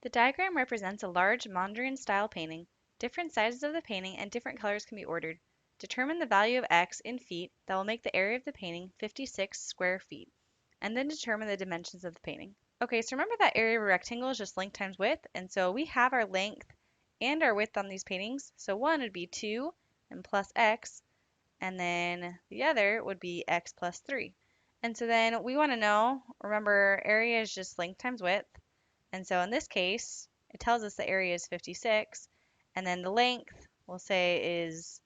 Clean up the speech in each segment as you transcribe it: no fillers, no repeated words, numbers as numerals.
The diagram represents a large Mondrian-style painting. Different sizes of the painting and different colors can be ordered. Determine the value of x in feet that will make the area of the painting 56 square feet, and then determine the dimensions of the painting. Okay, so remember that area of a rectangle is just length times width, and so we have our length and our width on these paintings. So one would be 2 and plus x, and then the other would be x plus 3. And so then we want to know, remember, area is just length times width. And so in this case, it tells us the area is 56, and then the length we'll say is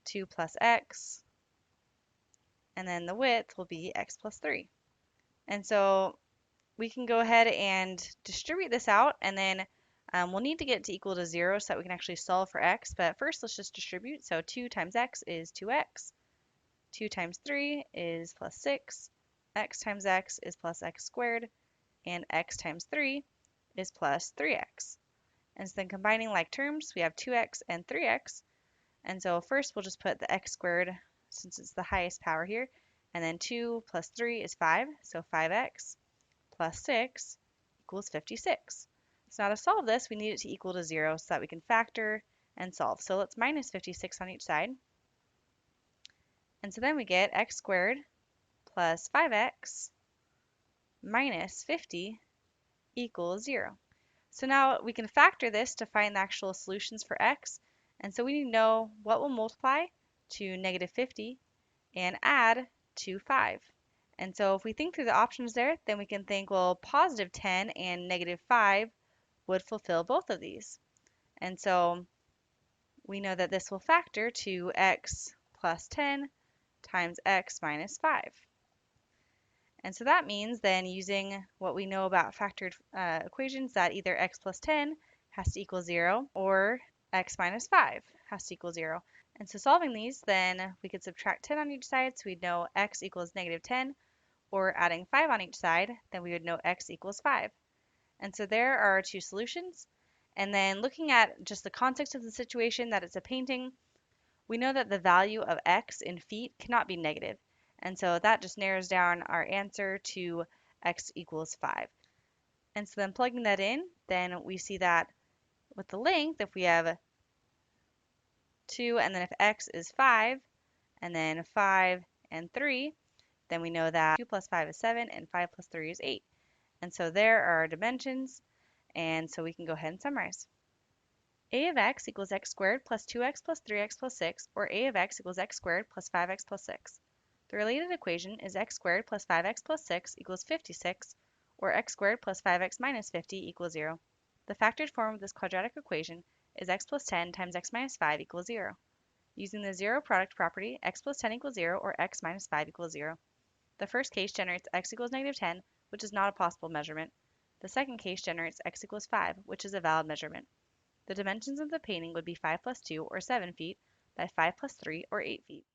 2 plus x, and then the width will be x plus 3. And so we can go ahead and distribute this out, and then we'll need to get it to equal to 0 so that we can actually solve for x. But first, let's just distribute. So 2 times x is 2x. 2 times 3 is plus 6. X times x is plus x squared. And x times 3 is plus 3x. And so then combining like terms, we have 2x and 3x. And so first we'll just put the x squared since it's the highest power here. And then 2 plus 3 is 5, so 5x plus 6 equals 56. So now to solve this, we need it to equal to 0 so that we can factor and solve. So let's minus 56 on each side. And so then we get x squared plus 5x minus 50 equals 0. So now we can factor this to find the actual solutions for x. And so we need to know what will multiply to negative 50 and add to 5. And so if we think through the options there, then we can think, well, positive 10 and negative 5 would fulfill both of these. And so we know that this will factor to x plus 10 times x minus 5. And so that means then using what we know about factored equations that either x plus 10 has to equal 0 or x minus 5 has to equal 0. And so solving these, then we could subtract 10 on each side, so we'd know x equals negative 10, or adding 5 on each side, then we would know x equals 5. And so there are our two solutions. And then looking at just the context of the situation, that it's a painting, we know that the value of x in feet cannot be negative. And so that just narrows down our answer to x equals 5. And so then plugging that in, then we see that with the length, if we have 2, and then if x is 5, and then 5 and 3, then we know that 2 plus 5 is 7, and 5 plus 3 is 8. And so there are our dimensions, and so we can go ahead and summarize. A of x equals x squared plus 2x plus 3x plus 6, or a of x equals x squared plus 5x plus 6. The related equation is x squared plus 5x plus 6 equals 56, or x squared plus 5x minus 50 equals 0. The factored form of this quadratic equation is x plus 10 times x minus 5 equals 0. Using the zero product property, x plus 10 equals 0, or x minus 5 equals 0. The first case generates x equals negative 10, which is not a possible measurement. The second case generates x equals 5, which is a valid measurement. The dimensions of the painting would be 5 plus 2, or 7 feet, by 5 plus 3, or 8 feet.